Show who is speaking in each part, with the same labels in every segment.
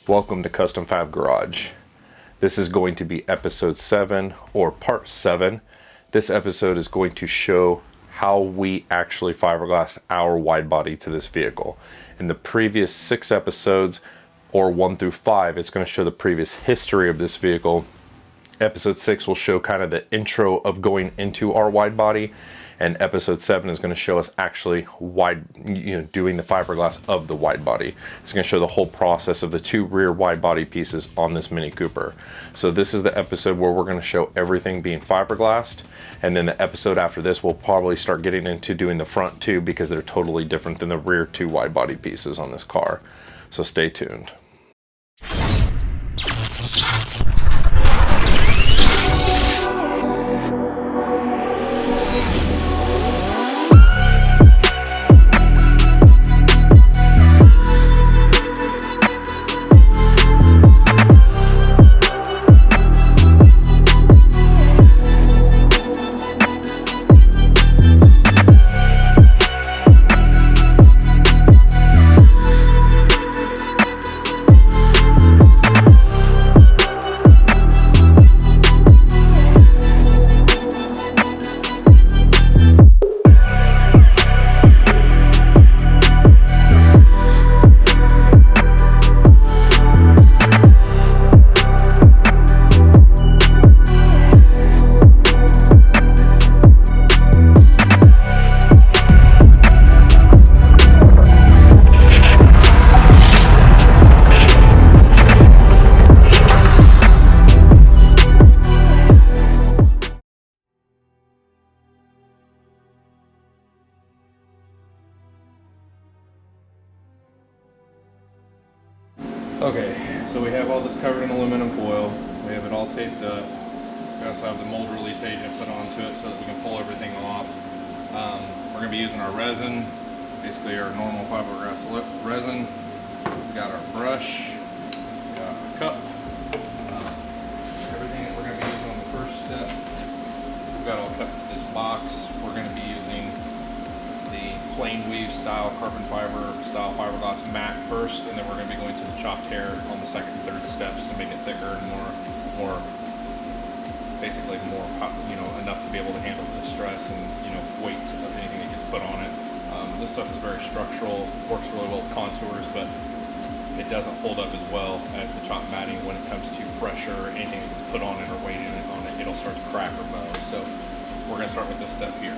Speaker 1: Welcome to Custom Fab Garage. This is going to be episode 7 or part 7. This episode is going to show how we actually fiberglass our wide body to this vehicle. In the previous 6 episodes, or 1 through 5, it's going to show the previous history of this vehicle. Episode 6 will show kind of the intro of going into our wide body, and episode 7 is going to show us actually doing the fiberglass of the wide body. It's going to show the whole process of the 2 rear wide body pieces on this Mini Cooper. So this is the episode where we're going to show everything being fiberglassed, and then the episode after this we'll probably start getting into doing the front 2 because they're totally different than the rear 2 wide body pieces on this car. So stay tuned. Okay, so we have all this covered in aluminum foil. We have it all taped up. We also have the mold release agent put onto it so that we can pull everything off. We're going to be using our resin, basically our normal fiberglass resin. We've got our brush, we got our cup, everything that we're going to be using on the first step. We've got all cut into this box. We're going to be using the plain weave style carbon fiber style fiberglass mat first, and then we're going to be going to the chopped hair on the second and third steps to make it thicker and more basically more enough to be able to handle the stress and weight of anything that gets put on it. This stuff is very structural, works really well with contours, but it doesn't hold up as well as the chop matting when it comes to pressure or anything that gets put on it or weight on it. It'll start to crack or bow. So we're going to start with this step here.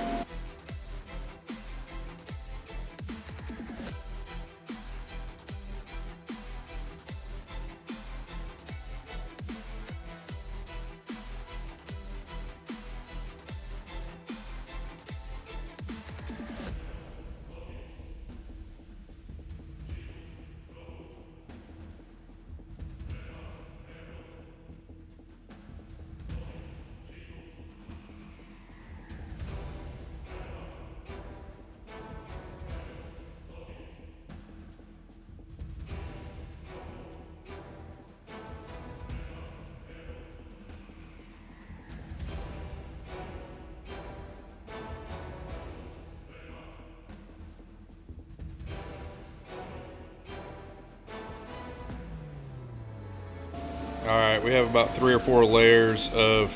Speaker 1: Alright, we have about 3 or 4 layers of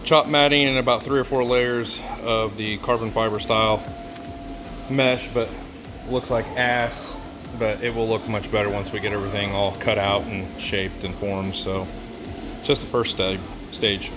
Speaker 1: chop matting and about 3 or 4 layers of the carbon fiber style mesh, but looks like ass, but it will look much better once we get everything all cut out and shaped and formed. So just the first stage.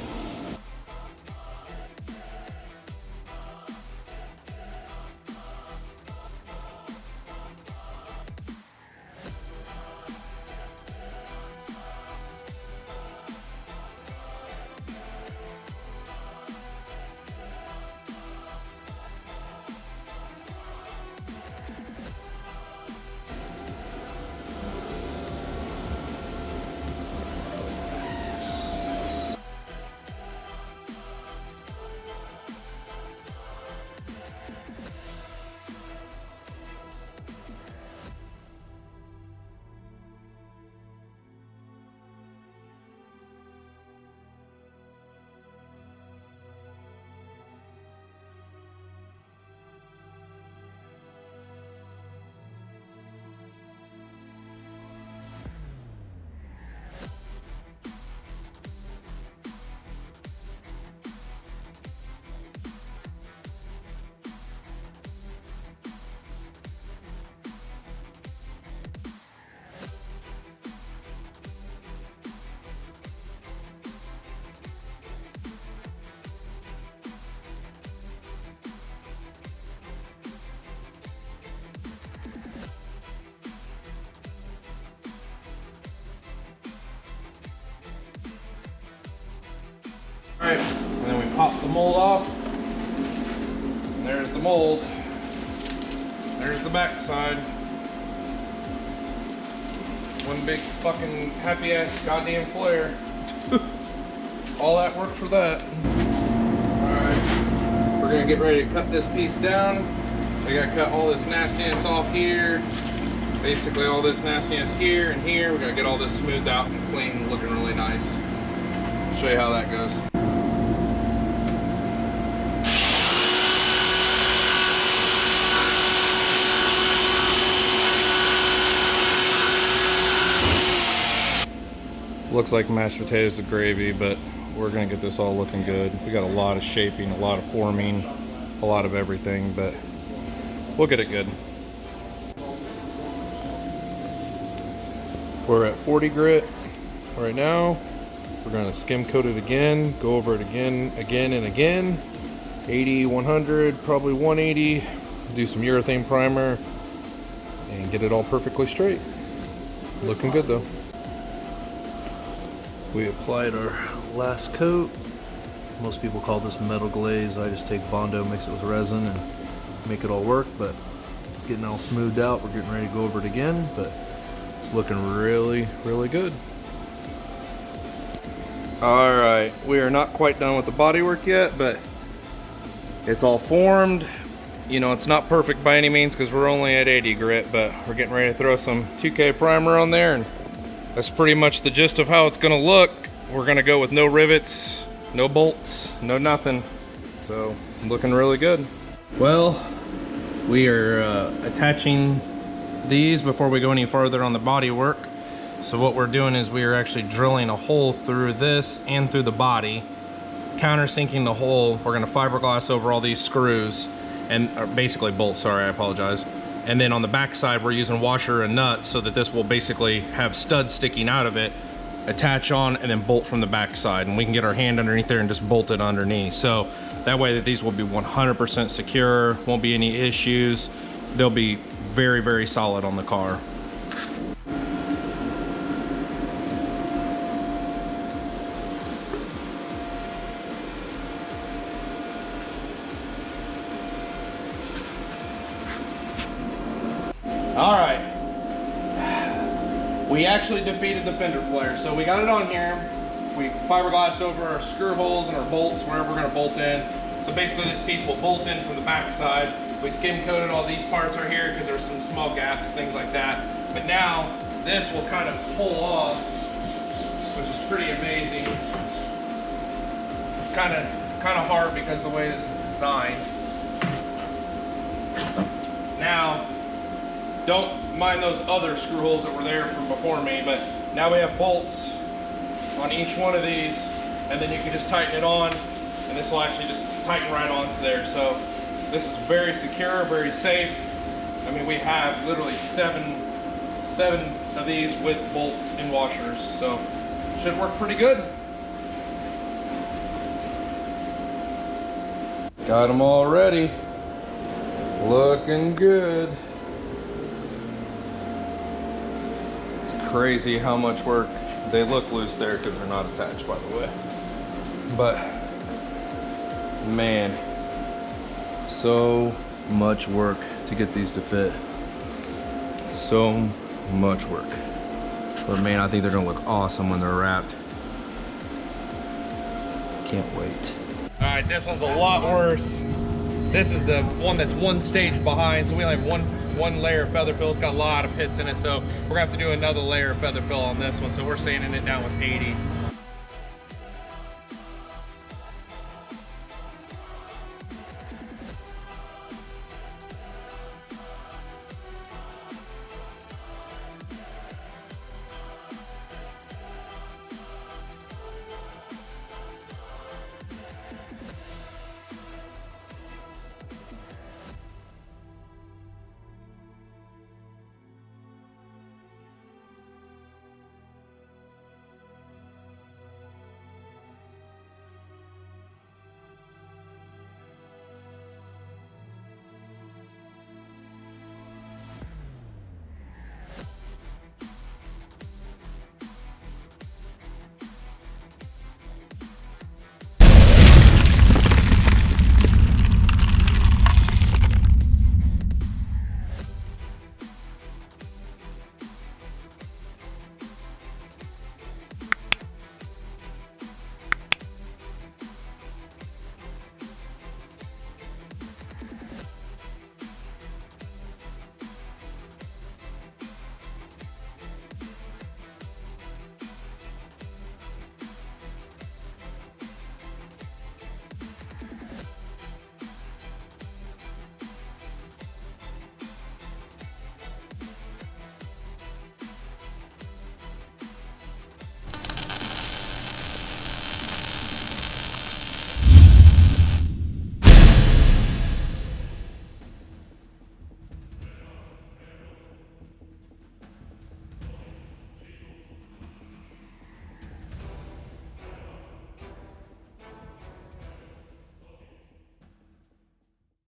Speaker 1: mold off. And there's the mold. There's the back side. One big fucking happy ass goddamn flare. All that work for that. Alright, we're gonna get ready to cut this piece down. I gotta cut all this nastiness off here. Basically all this nastiness here and here. We gotta get all this smoothed out and clean, looking really nice. I'll show you how that goes. Looks like mashed potatoes and gravy, but we're gonna get this all looking good. We got a lot of shaping, a lot of forming, a lot of everything, but we'll get it good. We're at 40 grit right now. We're gonna skim coat it again, go over it again and again. 80, 100, probably 180. Do some urethane primer and get it all perfectly straight. Looking good though. We applied our last coat. Most people call this metal glaze. I just take Bondo, mix it with resin, and make it all work, but it's getting all smoothed out. We're getting ready to go over it again, but it's looking really, really good. All right, we are not quite done with the bodywork yet, but it's all formed. You know, it's not perfect by any means because we're only at 80 grit, but we're getting ready to throw some 2K primer on there, and that's pretty much the gist of how it's gonna look. We're gonna go with no rivets, no bolts, no nothing. So, looking really good. Well, we are attaching these before we go any further on the body work. So what we're doing is we are actually drilling a hole through this and through the body, countersinking the hole. We're gonna fiberglass over all these screws, and basically bolts, sorry, I apologize. And then on the back side, we're using washer and nuts so that this will basically have studs sticking out of it, attach on, and then bolt from the back side. And we can get our hand underneath there and just bolt it underneath. So that way that these will be 100% secure, won't be any issues. They'll be very, very solid on the car. All right, we actually defeated the fender flare. So we got it on here. We fiberglassed over our screw holes and our bolts, wherever we're gonna bolt in. So basically this piece will bolt in from the back side. We skim coated all these parts right here because there's some small gaps, things like that. But now this will kind of pull off, which is pretty amazing. It's kind of hard because of the way this is designed. Now, don't mind those other screw holes that were there from before me, but now we have bolts on each one of these, and then you can just tighten it on, and this will actually just tighten right onto there. So this is very secure, very safe. I mean, we have literally seven of these with bolts and washers, so should work pretty good. Got them all ready. Looking good. Crazy how much work. They look loose there because they're not attached, by the way, but man, so much work to get these to fit. So much work, but man, I think they're gonna look awesome when they're wrapped. Can't wait. All right, this one's a lot worse. This is the one that's one stage behind, so we only have one layer of feather fill. It's got a lot of pits in it, so we're gonna have to do another layer of feather fill on this one. So we're sanding it down with 80.